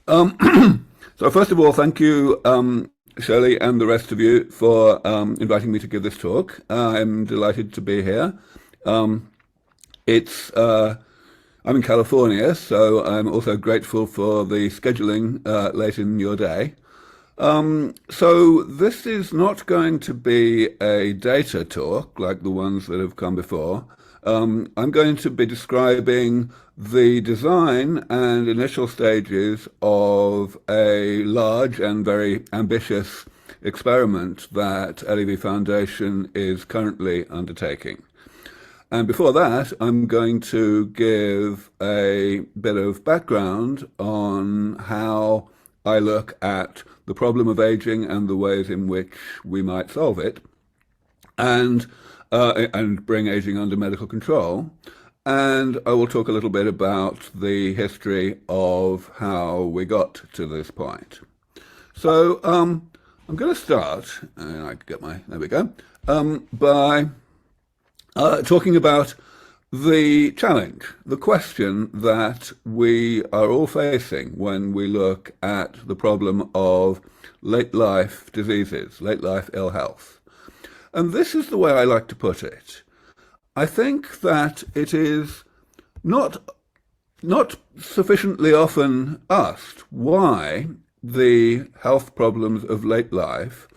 So first of all, thank you, Shirley, and the rest of you for inviting me to give this talk. I'm delighted to be here. Um, it's I'm in California, so I'm also grateful for the scheduling late in your day. So this is not going to be a data talk like the ones that have come before. I'm going to be describing the design and initial stages of a large and very ambitious experiment that LEV Foundation is currently undertaking. And before that, I'm going to give a bit of background on how I look at the problem of aging and the ways in which we might solve it, and bring aging under medical control. And I will talk a little bit about the history of how we got to this point. So I'm going to start, and I get my, there we go, by talking about the challenge, the question that we are all facing when we look at the problem of late life diseases, late life ill health. And this is the way I like to put it. I think that it is not sufficiently often asked why the health problems of late life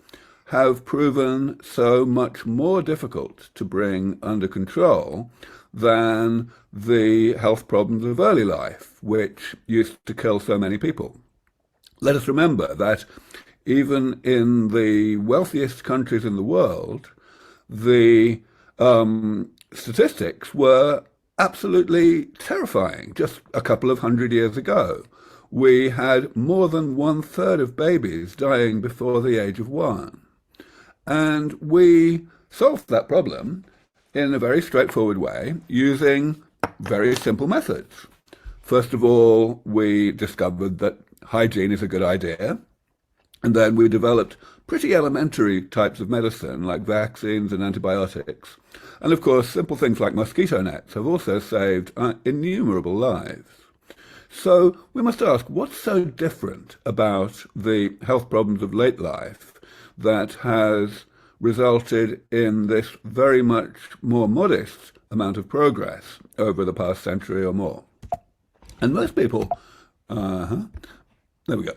have proven so much more difficult to bring under control than the health problems of early life, which used to kill so many people. Let us remember that even in the wealthiest countries in the world, the statistics were absolutely terrifying. Just a couple of hundred years ago, we had more than 1/3 of babies dying before the age of 1. And we solved that problem in a very straightforward way using very simple methods. First of all, we discovered that hygiene is a good idea. And then we developed pretty elementary types of medicine like vaccines and antibiotics. And of course, simple things like mosquito nets have also saved innumerable lives. So we must ask, what's so different about the health problems of late life that has resulted in this very much more modest amount of progress over the past century or more? And most people, there we go.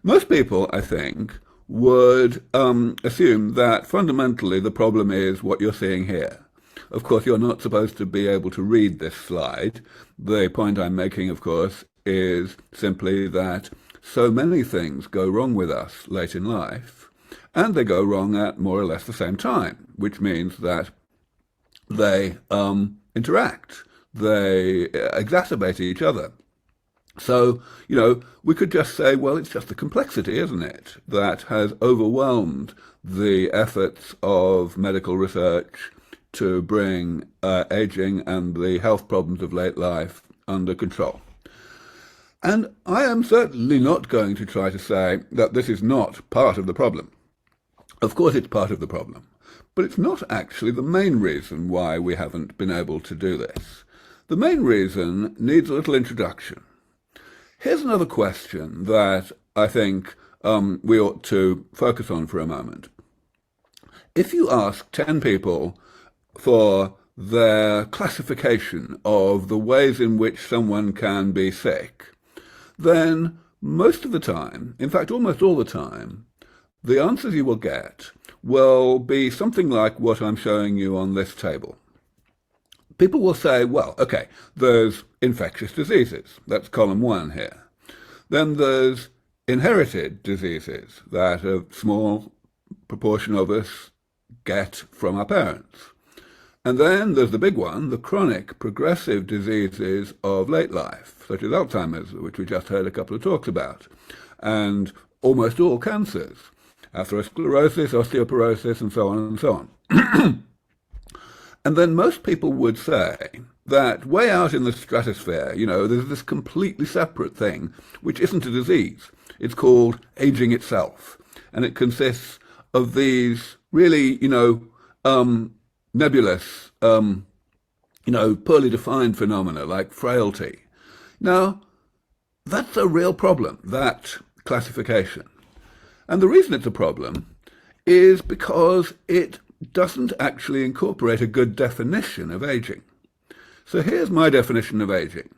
Most people, I think, would assume that fundamentally the problem is what you're seeing here. Of course, you're not supposed to be able to read this slide. The point I'm making, of course, is simply that so many things go wrong with us late in life, and they go wrong at more or less the same time, which means that they interact, they exacerbate each other. So, we could just say, well, it's just the complexity, isn't it, that has overwhelmed the efforts of medical research to bring aging and the health problems of late life under control. And I am certainly not going to try to say that this is not part of the problem. Of course it's part of the problem, but it's not actually the main reason why we haven't been able to do this. The main reason needs a little introduction. Here's another question that I think we ought to focus on for a moment. If you ask 10 people for their classification of the ways in which someone can be sick, then most of the time, in fact almost all the time, the answers you will get will be something like what I'm showing you on this table. People will say, well, okay, there's infectious diseases. That's column 1 here. Then there's inherited diseases that a small proportion of us get from our parents. And then there's the big one, the chronic progressive diseases of late life, such as Alzheimer's, which we just heard a couple of talks about, and almost all cancers, atherosclerosis, osteoporosis, and so on and so on. And then most people would say that way out in the stratosphere, there's this completely separate thing, which isn't a disease. It's called aging itself. And it consists of these really, nebulous, poorly defined phenomena like frailty. Now, That's a real problem, that classification. And the reason it's a problem is because it doesn't actually incorporate a good definition of aging. So here's my definition of aging.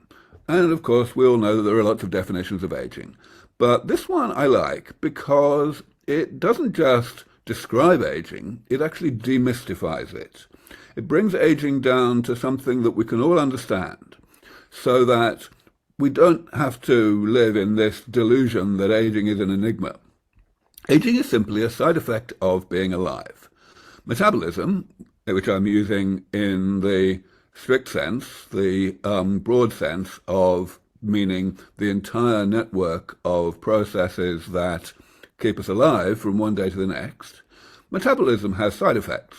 And of course, we all know that there are lots of definitions of aging. But this one I like because it doesn't just describe aging, it actually demystifies it. It brings aging down to something that we can all understand, so that we don't have to live in this delusion that aging is an enigma. Aging is simply a side effect of being alive. Metabolism, which I'm using in the strict sense, the broad sense of meaning the entire network of processes that keep us alive from one day to the next, metabolism has side effects.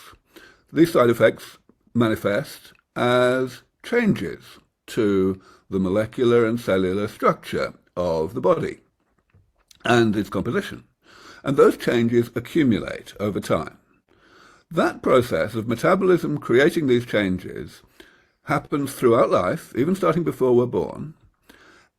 These side effects manifest as changes to the molecular and cellular structure of the body and its composition. And those changes accumulate over time. That process of metabolism creating these changes happens throughout life, even starting before we're born.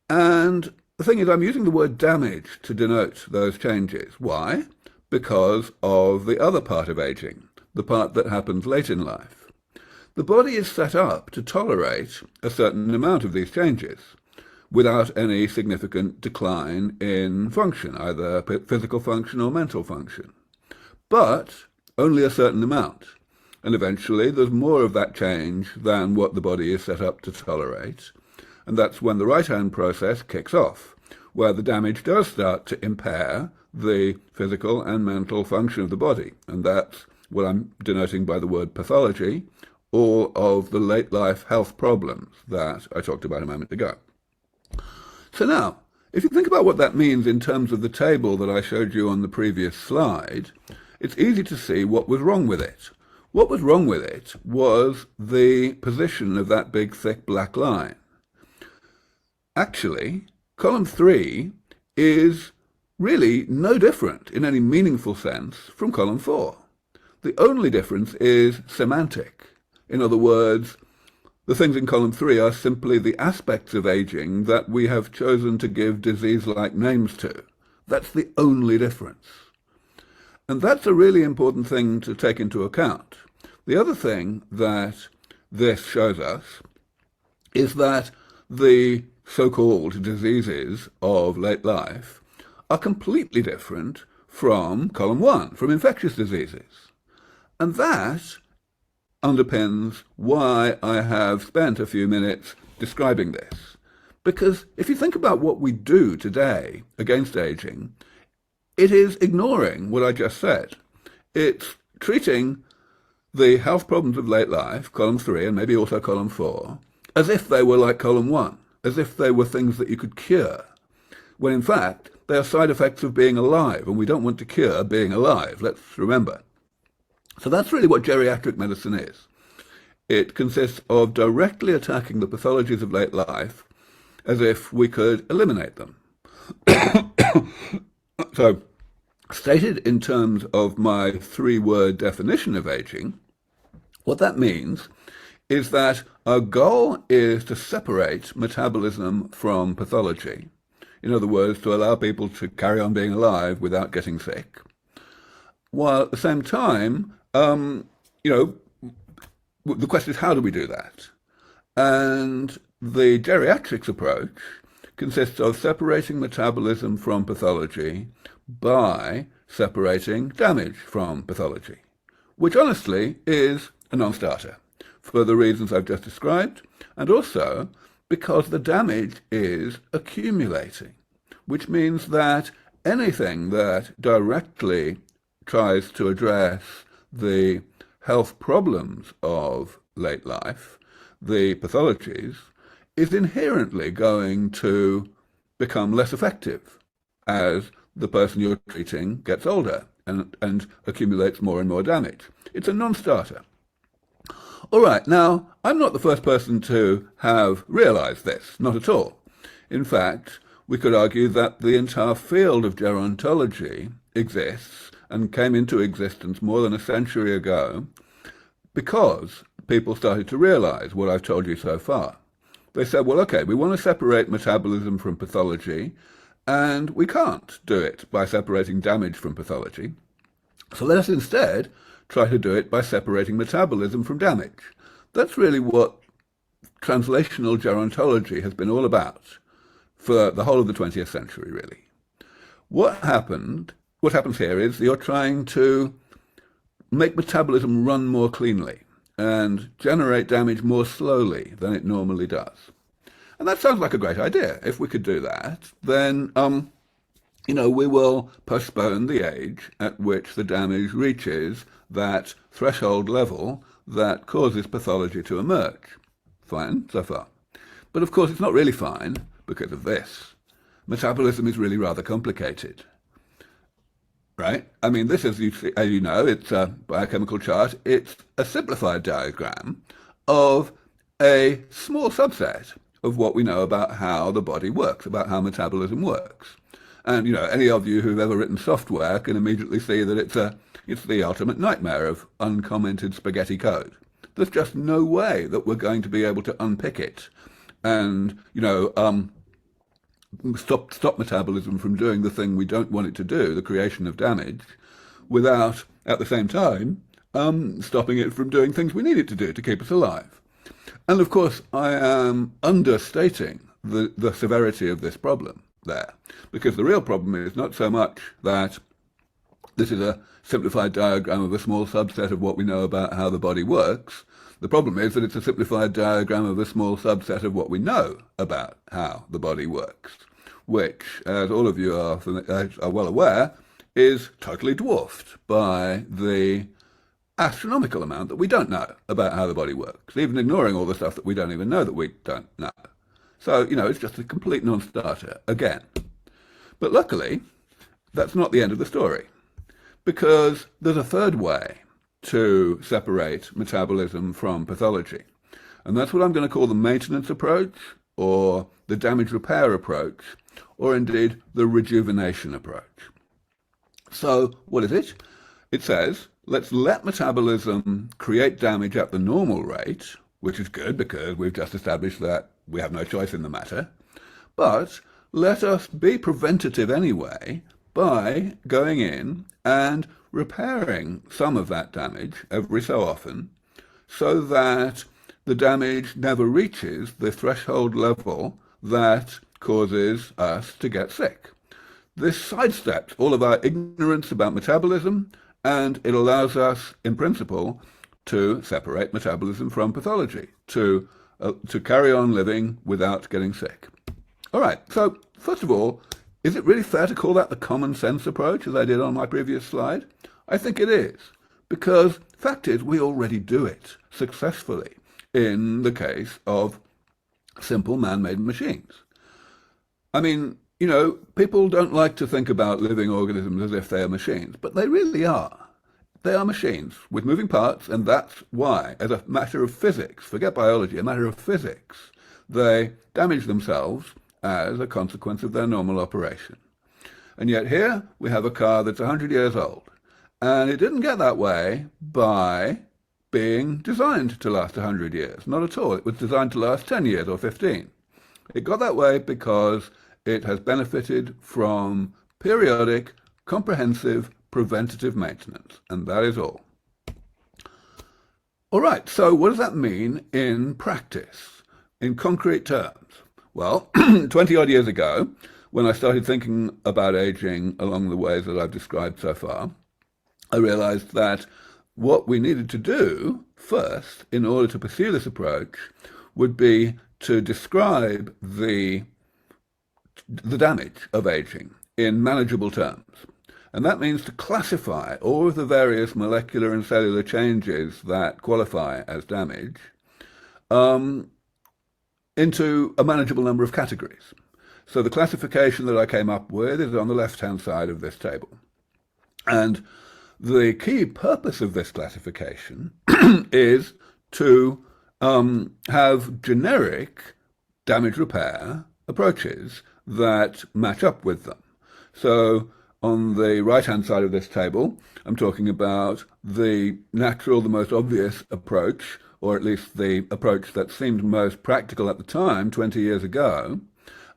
And the thing is, I'm using the word damage to denote those changes. Why? Because of the other part of aging, the part that happens late in life. The body is set up to tolerate a certain amount of these changes without any significant decline in function, either physical function or mental function. But only a certain amount. And eventually there's more of that change than what the body is set up to tolerate. And that's when the right-hand process kicks off, where the damage does start to impair the physical and mental function of the body. And that's what I'm denoting by the word pathology, all of the late life health problems that I talked about a moment ago. So now, if you think about what that means in terms of the table that I showed you on the previous slide, it's easy to see what was wrong with it. What was wrong with it was the position of that big, thick black line. Actually, column 3 is really no different in any meaningful sense from column 4. The only difference is semantic. In other words, the things in column 3 are simply the aspects of aging that we have chosen to give disease-like names to. That's the only difference. And that's a really important thing to take into account. The other thing that this shows us is that the so-called diseases of late life are completely different from column 1, from infectious diseases. And that underpins why I have spent a few minutes describing this. Because if you think about what we do today against aging, it is ignoring what I just said. It's treating the health problems of late life, column 3 and maybe also column 4, as if they were like column 1, as if they were things that you could cure, when in fact they are side effects of being alive, and we don't want to cure being alive, let's remember. So that's really what geriatric medicine is. It consists of directly attacking the pathologies of late life as if we could eliminate them. So, stated in terms of my 3-word definition of aging, what that means is that our goal is to separate metabolism from pathology. In other words, to allow people to carry on being alive without getting sick, while at the same time, the question is, how do we do that? And the geriatrics approach consists of separating metabolism from pathology by separating damage from pathology, which honestly is a non-starter for the reasons I've just described, and also because the damage is accumulating, which means that anything that directly tries to address the health problems of late life, the pathologies, is inherently going to become less effective as the person you're treating gets older and accumulates more and more damage. It's a non-starter. All right, now, I'm not the first person to have realized this, not at all. In fact, we could argue that the entire field of gerontology exists and came into existence more than a century ago because people started to realize what I've told you so far, they said, well, okay, we want to separate metabolism from pathology, and we can't do it by separating damage from pathology. So let us instead try to do it by separating metabolism from damage. That's really what translational gerontology has been all about for the whole of the 20th century, really. What happens here is you're trying to make metabolism run more cleanly and generate damage more slowly than it normally does. And that sounds like a great idea. If we could do that, then, we will postpone the age at which the damage reaches that threshold level that causes pathology to emerge. Fine, so far. But of course, it's not really fine because of this. Metabolism is really rather complicated. Right? I mean, this, as you know, it's a biochemical chart. It's a simplified diagram of a small subset of what we know about how the body works, about how metabolism works. And, any of you who've ever written software can immediately see that it's the ultimate nightmare of uncommented spaghetti code. There's just no way that we're going to be able to unpick it and, stop metabolism from doing the thing we don't want it to do, the creation of damage, without, at the same time, stopping it from doing things we need it to do to keep us alive. And of course, I am understating the severity of this problem there, because the real problem is not so much that this is a simplified diagram of a small subset of what we know about how the body works. The problem is that it's a simplified diagram of a small subset of what we know about how the body works, which, as all of you are well aware, is totally dwarfed by the astronomical amount that we don't know about how the body works, even ignoring all the stuff that we don't even know that we don't know. So, it's just a complete non-starter again. But luckily, that's not the end of the story, because there's a third way to separate metabolism from pathology. And that's what I'm going to call the maintenance approach, or the damage repair approach, or indeed the rejuvenation approach. So what is it? It says, let's let metabolism create damage at the normal rate, which is good because we've just established that we have no choice in the matter, but let us be preventative anyway by going in and repairing some of that damage every so often, so that the damage never reaches the threshold level that causes us to get sick. This sidesteps all of our ignorance about metabolism, and it allows us, in principle, to separate metabolism from pathology, to carry on living without getting sick. All right, so first of all, is it really fair to call that the common sense approach, as I did on my previous slide? I think it is, because fact is we already do it successfully in the case of simple man-made machines. I mean, people don't like to think about living organisms as if they are machines, but they really are. They are machines with moving parts, and that's why, as a matter of physics, forget biology, a matter of physics, they damage themselves as a consequence of their normal operation. And yet here we have a car that's 100 years old, and it didn't get that way by being designed to last 100 years. Not at all. It was designed to last 10 years or 15. It got that way because it has benefited from periodic, comprehensive, preventative maintenance, and that is all. All right, so what does that mean in practice, in concrete terms? Well, 20-odd years ago, when I started thinking about aging along the ways that I've described so far, I realized that what we needed to do first, in order to pursue this approach, would be to describe the damage of aging in manageable terms. And that means to classify all of the various molecular and cellular changes that qualify as damage into a manageable number of categories. So the classification that I came up with is on the left-hand side of this table. And the key purpose of this classification is to have generic damage repair approaches that match up with them. So on the right-hand side of this table, I'm talking about the natural, the most obvious approach, or at least the approach that seemed most practical at the time, 20 years ago,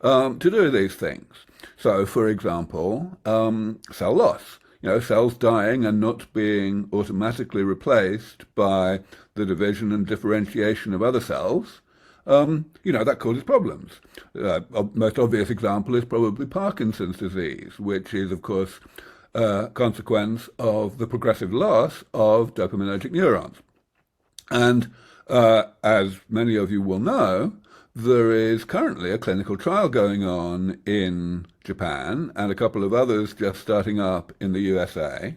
to do these things. So, for example, cell loss. Cells dying and not being automatically replaced by the division and differentiation of other cells, that causes problems. Most obvious example is probably Parkinson's disease, which is, of course, a consequence of the progressive loss of dopaminergic neurons. And as many of you will know, there is currently a clinical trial going on in Japan and a couple of others just starting up in the USA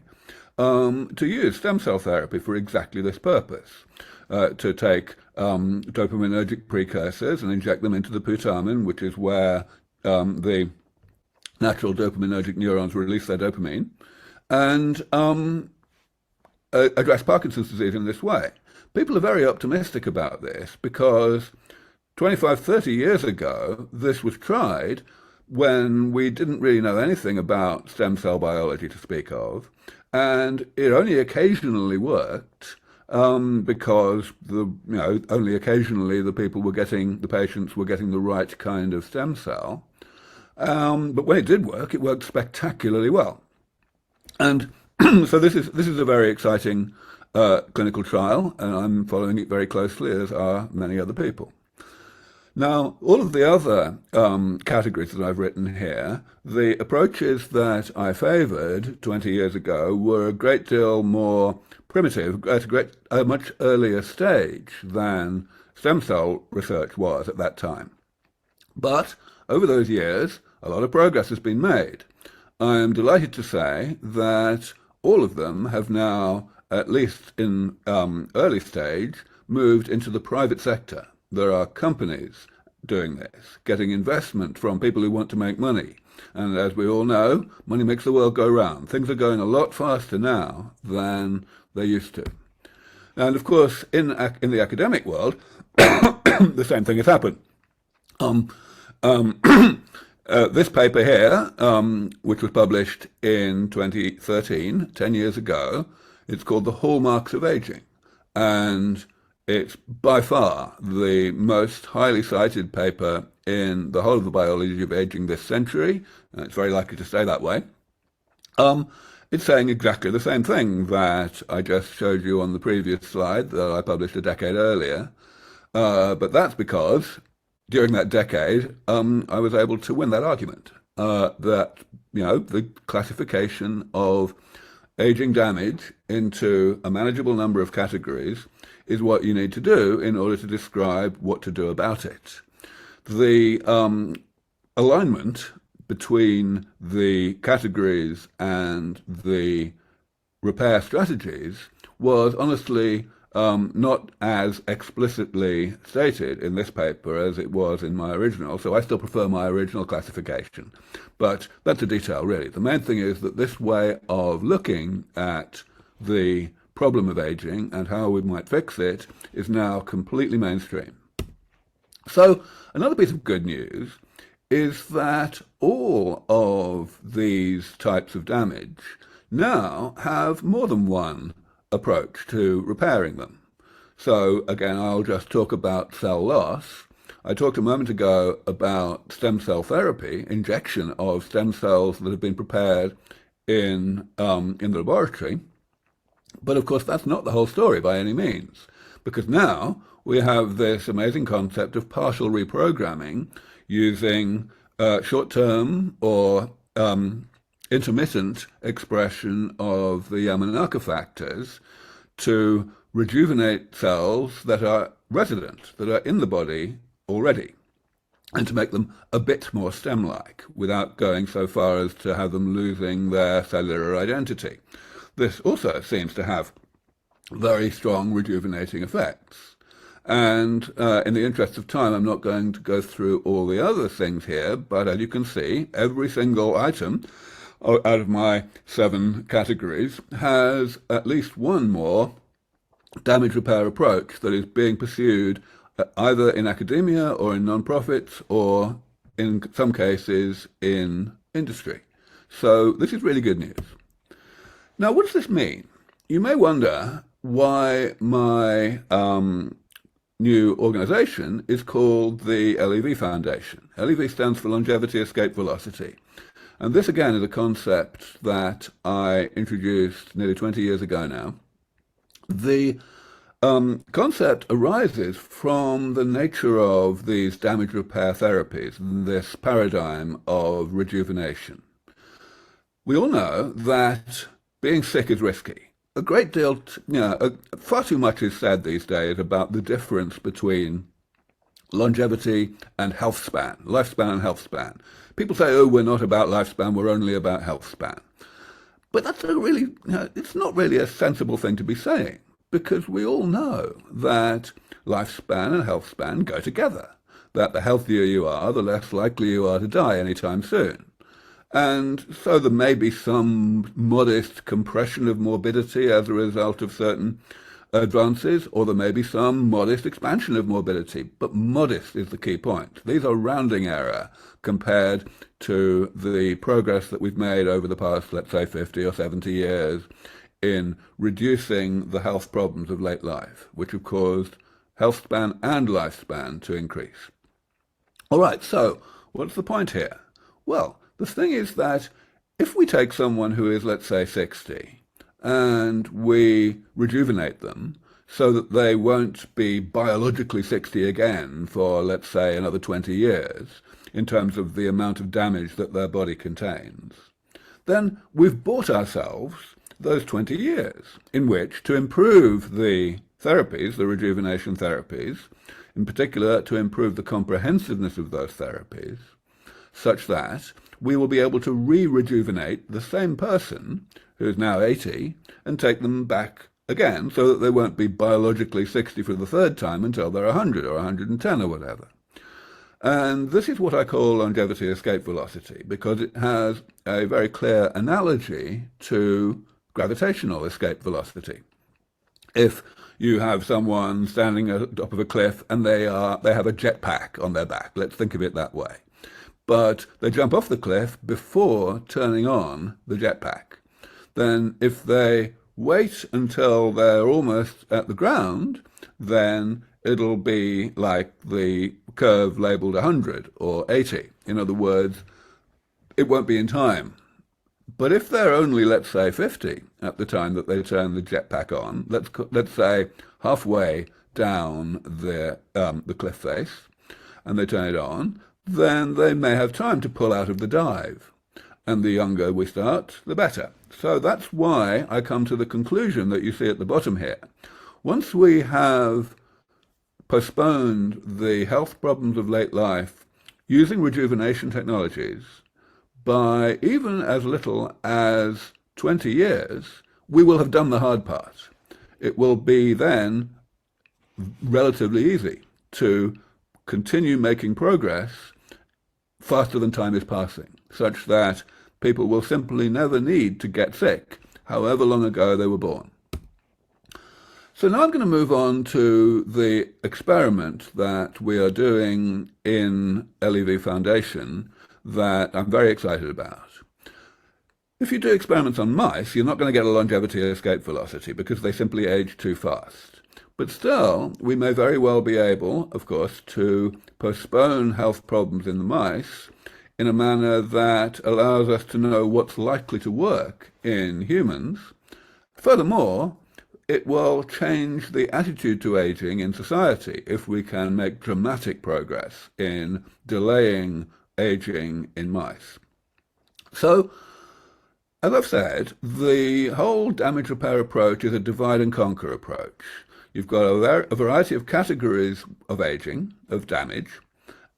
to use stem cell therapy for exactly this purpose, to take dopaminergic precursors and inject them into the putamen, which is where the natural dopaminergic neurons release their dopamine, and address Parkinson's disease in this way. People are very optimistic about this because 25, 30 years ago, this was tried when we didn't really know anything about stem cell biology to speak of, and it only occasionally worked because only occasionally the patients were getting the right kind of stem cell. But when it did work, it worked spectacularly well. And so this is a very exciting clinical trial, and I'm following it very closely, as are many other people. Now, all of the other categories that I've written here, the approaches that I favoured 20 years ago were a great deal more primitive, at a much earlier stage than stem cell research was at that time. But over those years, a lot of progress has been made. I am delighted to say that all of them have now, at least in early stage, moved into the private sector. There are companies doing this, getting investment from people who want to make money. And as we all know, money makes the world go round. Things are going a lot faster now than they used to. And of course, in the academic world, the same thing has happened. This paper here, which was published in 2013, 10 years ago, it's called The Hallmarks of Aging. And it's by far the most highly cited paper in the whole of the biology of aging this century, and it's very likely to stay that way. It's saying exactly the same thing that I just showed you on the previous slide that I published a decade earlier, but that's because during that decade I was able to win that argument, that the classification of aging damage into a manageable number of categories is what you need to do in order to describe what to do about it. The alignment between the categories and the repair strategies was honestly not as explicitly stated in this paper as it was in my original, so I still prefer my original classification. But that's a detail, really. The main thing is that this way of looking at the problem of aging and how we might fix it is now completely mainstream. So another piece of good news is that all of these types of damage now have more than one approach to repairing them. So again, I'll just talk about cell loss. I talked a moment ago about stem cell therapy, injection of stem cells that have been prepared in the laboratory. But of course, that's not the whole story by any means, because now we have this amazing concept of partial reprogramming using short-term or intermittent expression of the Yamanaka factors to rejuvenate cells that are resident, that are in the body already, and to make them a bit more stem-like without going so far as to have them losing their cellular identity. This also seems to have very strong rejuvenating effects. And in the interest of time, I'm not going to go through all the other things here, but as you can see, every single item out of my 7 categories has at least one more damage repair approach that is being pursued either in academia or in non-profits or in some cases in industry. So this is really good news. Now, what does this mean? You may wonder why my new organization is called the LEV Foundation. LEV stands for Longevity Escape Velocity. And this again is a concept that I introduced nearly 20 years ago now. The concept arises from the nature of these damage repair therapies, this paradigm of rejuvenation. We all know that being sick is risky. A great deal, far too much is said these days about the difference between longevity and health span, lifespan and health span. People say, oh, we're not about lifespan, we're only about health span. But that's it's not really a sensible thing to be saying, because we all know that lifespan and health span go together, that the healthier you are, the less likely you are to die anytime soon. And so there may be some modest compression of morbidity as a result of certain advances, or there may be some modest expansion of morbidity, but modest is the key point. These are rounding error compared to the progress that we've made over the past, let's say, 50 or 70 years in reducing the health problems of late life, which have caused health span and lifespan to increase. All right, so what's the point here? Well, the thing is that if we take someone who is, let's say, 60, and we rejuvenate them so that they won't be biologically 60 again for, let's say, another 20 years in terms of the amount of damage that their body contains, then we've bought ourselves those 20 years in which to improve the therapies, the rejuvenation therapies, in particular to improve the comprehensiveness of those therapies, such that we will be able to re-rejuvenate the same person who is now 80 and take them back again so that they won't be biologically 60 for the third time until they're 100 or 110 or whatever. And this is what I call longevity escape velocity, because it has a very clear analogy to gravitational escape velocity. If you have someone standing at the top of a cliff and they have a jetpack on their back, let's think of it that way, but they jump off the cliff before turning on the jetpack, then if they wait until they're almost at the ground, then it'll be like the curve labeled 100 or 80. In other words, it won't be in time. But if they're only, let's say, 50 at the time that they turn the jetpack on, let's say halfway down the cliff face, and they turn it on, then they may have time to pull out of the dive. And the younger we start, the better. So that's why I come to the conclusion that you see at the bottom here. Once we have postponed the health problems of late life using rejuvenation technologies by even as little as 20 years, we will have done the hard part. It will be then relatively easy to continue making progress faster than time is passing, such that people will simply never need to get sick, however long ago they were born. So now I'm going to move on to the experiment that we are doing in LEV Foundation that I'm very excited about. If you do experiments on mice, you're not going to get a longevity escape velocity because they simply age too fast. But still, we may very well be able, of course, to postpone health problems in the mice in a manner that allows us to know what's likely to work in humans. Furthermore, it will change the attitude to aging in society if we can make dramatic progress in delaying aging in mice. So, as I've said, the whole damage repair approach is a divide and conquer approach. You've got a variety of categories of aging, of damage,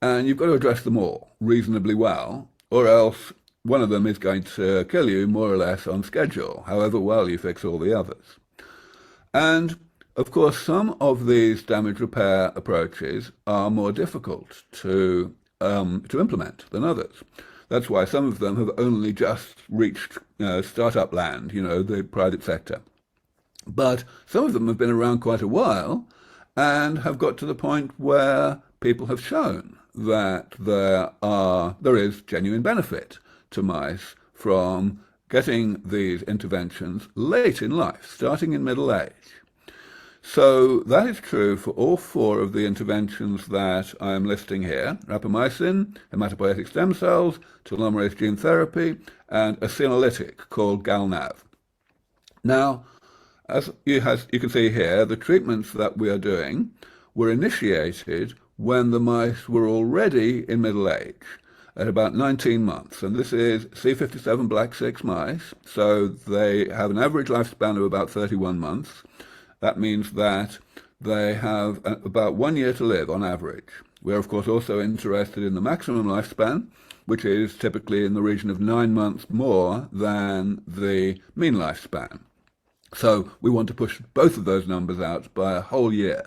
and you've got to address them all reasonably well, or else one of them is going to kill you more or less on schedule, however well you fix all the others. And, of course, some of these damage repair approaches are more difficult to implement than others. That's why some of them have only just reached startup land, the private sector. But some of them have been around quite a while and have got to the point where people have shown that there is genuine benefit to mice from getting these interventions late in life, starting in middle age. So that is true for all four of the interventions that I am listing here: rapamycin, hematopoietic stem cells, telomerase gene therapy, and a senolytic called GalNav. Now, as you can see here, the treatments that we are doing were initiated when the mice were already in middle age, at about 19 months. And this is C57 black 6 mice, so they have an average lifespan of about 31 months. That means that they have about 1 year to live on average. We're of course also interested in the maximum lifespan, which is typically in the region of 9 months more than the mean lifespan. So we want to push both of those numbers out by a whole year.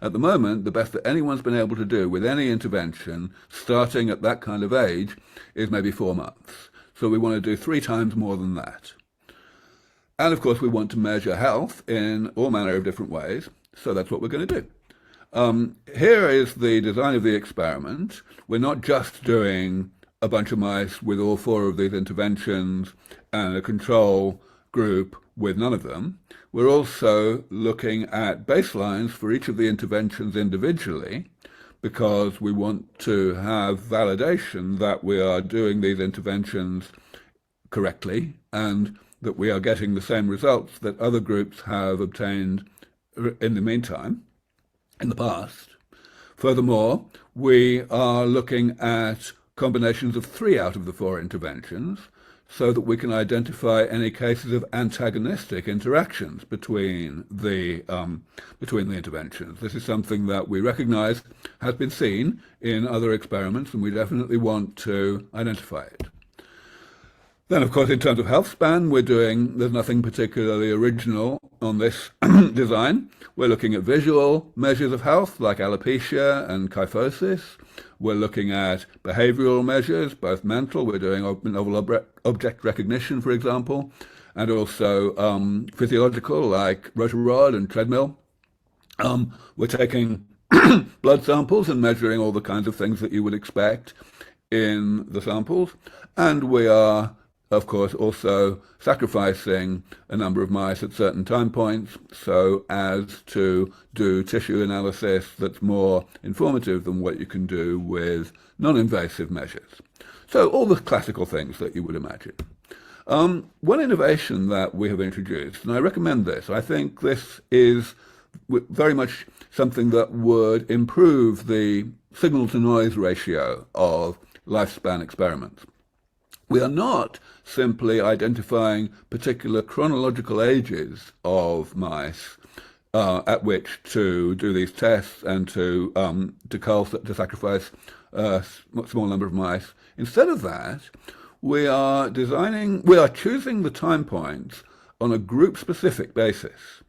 At the moment, the best that anyone's been able to do with any intervention starting at that kind of age is maybe 4 months. So we want to do 3 times more than that. And of course, we want to measure health in all manner of different ways. So that's what we're going to do. Here is the design of the experiment. We're not just doing a bunch of mice with all 4 of these interventions and a control group with none of them. We're also looking at baselines for each of the interventions individually, because we want to have validation that we are doing these interventions correctly and that we are getting the same results that other groups have obtained in the meantime, in the past. Furthermore, we are looking at combinations of 3 out of the 4 interventions, so that we can identify any cases of antagonistic interactions between the interventions. This is something that we recognize has been seen in other experiments, and we definitely want to identify it. Then, of course, in terms of health span, there's nothing particularly original on this design. We're looking at visual measures of health, like alopecia and kyphosis. We're looking at behavioral measures, both mental. We're doing novel object recognition, for example, and also physiological, like rotor rod and treadmill. We're taking blood samples and measuring all the kinds of things that you would expect in the samples. And we are, of course, also sacrificing a number of mice at certain time points so as to do tissue analysis that's more informative than what you can do with non-invasive measures. So all the classical things that you would imagine. One innovation that we have introduced, and I recommend this, I think this is very much something that would improve the signal-to-noise ratio of lifespan experiments. We are not simply identifying particular chronological ages of mice at which to do these tests and to sacrifice a small number of mice. Instead of that, we are choosing the time points on a group-specific basis.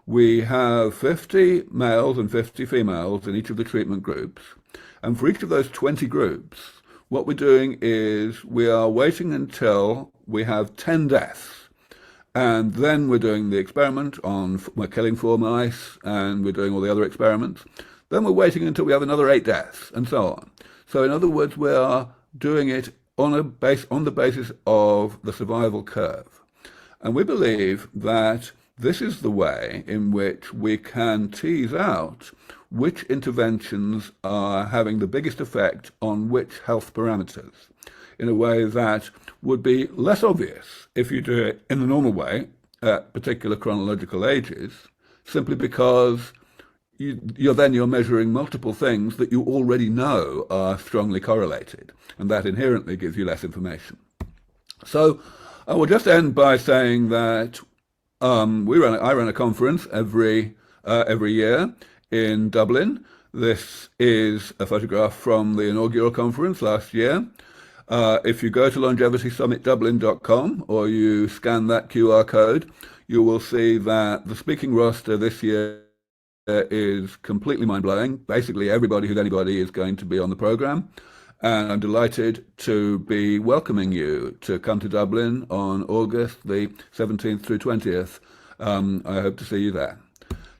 We have 50 males and 50 females in each of the treatment groups, and for each of those 20 groups, what we're doing is we are waiting until we have 10 deaths, and then we're doing the experiment we're killing 4 mice, and we're doing all the other experiments. Then we're waiting until we have another 8 deaths, and so on. So in other words, we are doing it on the basis of the survival curve. And we believe that this is the way in which we can tease out which interventions are having the biggest effect on which health parameters, in a way that would be less obvious if you do it in the normal way at particular chronological ages, simply because you're measuring multiple things that you already know are strongly correlated, and that inherently gives you less information. So I will just end by saying that I run a conference every year in Dublin. This is a photograph from the inaugural conference last year. If you go to longevitysummitdublin.com or you scan that QR code, you will see that the speaking roster this year is completely mind-blowing. Basically, everybody who's anybody is going to be on the program. And I'm delighted to be welcoming you to come to Dublin on August the 17th through 20th. I hope to see you there.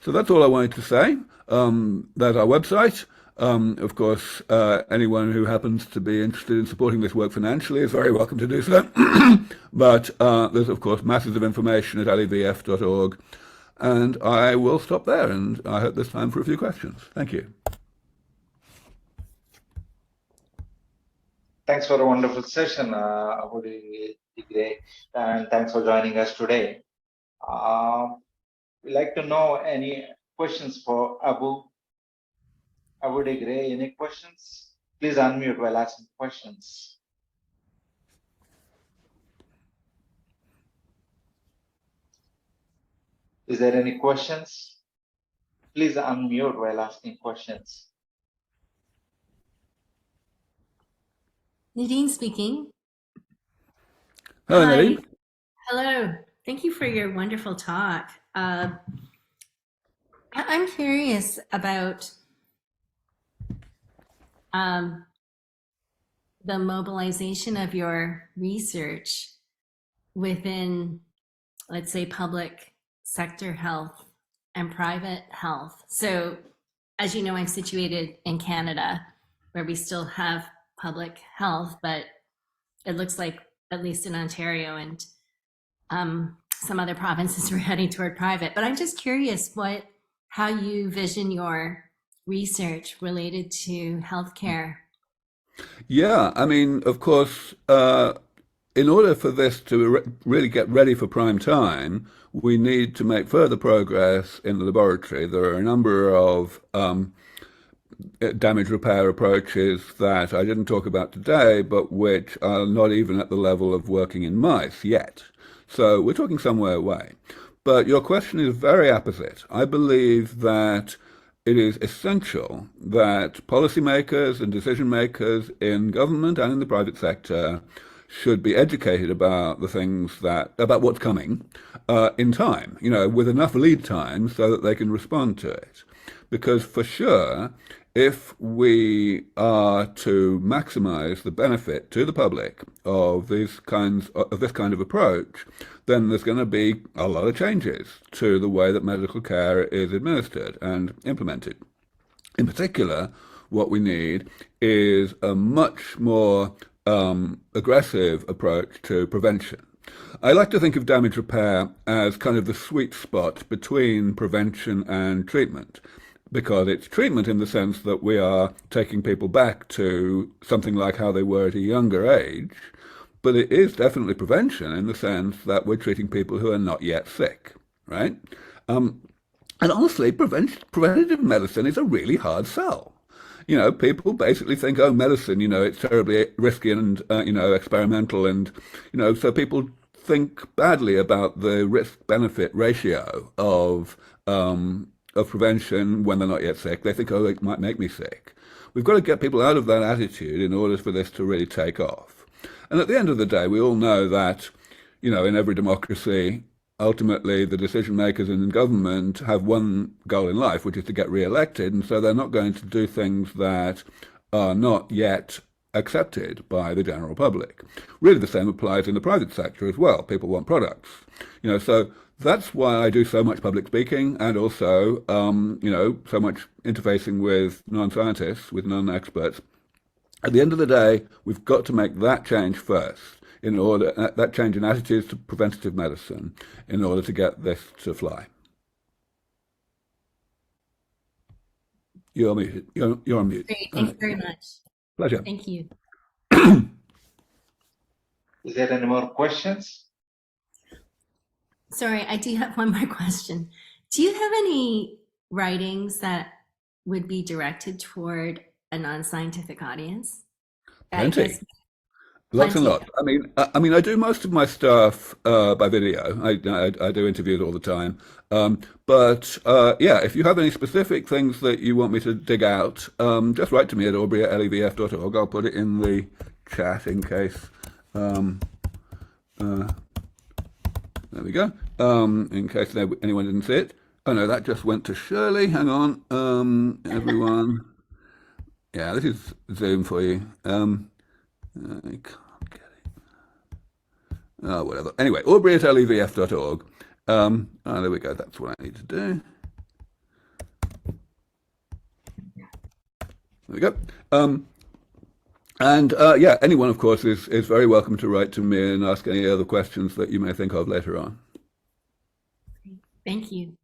So that's all I wanted to say. That's our website. Of course, anyone who happens to be interested in supporting this work financially is very welcome to do so. But there's, of course, masses of information at levf.org. And I will stop there, and I hope there's time for a few questions. Thank you. Thanks for a wonderful session, Aubrey De Grey, and thanks for joining us today. We'd like to know any questions for Aubrey De Grey. Any questions? Please unmute while asking questions. Is there any questions? Please unmute while asking questions. Nadine speaking. Hello, Hi. Nadine. Hello. Thank you for your wonderful talk. I'm curious about the mobilization of your research within, let's say, public sector health and private health. So, as you know, I'm situated in Canada, where we still have public health, but it looks like, at least in Ontario and some other provinces, we're heading toward private. But I'm just curious how you vision your research related to healthcare. Yeah, I mean, of course, in order for this to really get ready for prime time, we need to make further progress in the laboratory. There are a number of damage repair approaches that I didn't talk about today, but which are not even at the level of working in mice yet. So we're talking somewhere away. But your question is very apposite. I believe that it is essential that policymakers and decision makers in government and in the private sector should be educated about about what's coming in time, with enough lead time so that they can respond to it. Because for sure, if we are to maximize the benefit to the public of this kind of approach, then there's going to be a lot of changes to the way that medical care is administered and implemented. In particular, what we need is a much more aggressive approach to prevention. I like to think of damage repair as kind of the sweet spot between prevention and treatment, because it's treatment in the sense that we are taking people back to something like how they were at a younger age, but it is definitely prevention in the sense that we're treating people who are not yet sick, right? And honestly, preventative medicine is a really hard sell. People basically think, oh, medicine, it's terribly risky and, experimental. And, so people think badly about the risk-benefit ratio of prevention when they're not yet sick. They think, oh, it might make me sick. We've got to get people out of that attitude in order for this to really take off. And at the end of the day, we all know that, in every democracy, ultimately the decision makers in government have one goal in life, which is to get re-elected. And so they're not going to do things that are not yet accepted by the general public. Really, the same applies in the private sector as well. People want products. So that's why I do so much public speaking and also, so much interfacing with non-scientists, with non-experts. At the end of the day, we've got to make that change first, that change in attitudes to preventative medicine, in order to get this to fly. You're muted. You're on mute. Great. Thanks very much. Pleasure. Thank you. Is there any more questions? Sorry, I do have one more question. Do you have any writings that would be directed toward a non-scientific audience? Plenty. Lots and lots. I mean, I do most of my stuff by video. I do interviews all the time. But if you have any specific things that you want me to dig out, just write to me at aubrey@levf.org. I'll put it in the chat in case. There we go. In case anyone didn't see it. Oh no, that just went to Shirley. Hang on, everyone. Yeah, this is Zoom for you. I can't get it. Oh, whatever. Anyway, aubrey@levf.org. There we go. That's what I need to do. There we go. Anyone, of course, is very welcome to write to me and ask any other questions that you may think of later on. Thank you.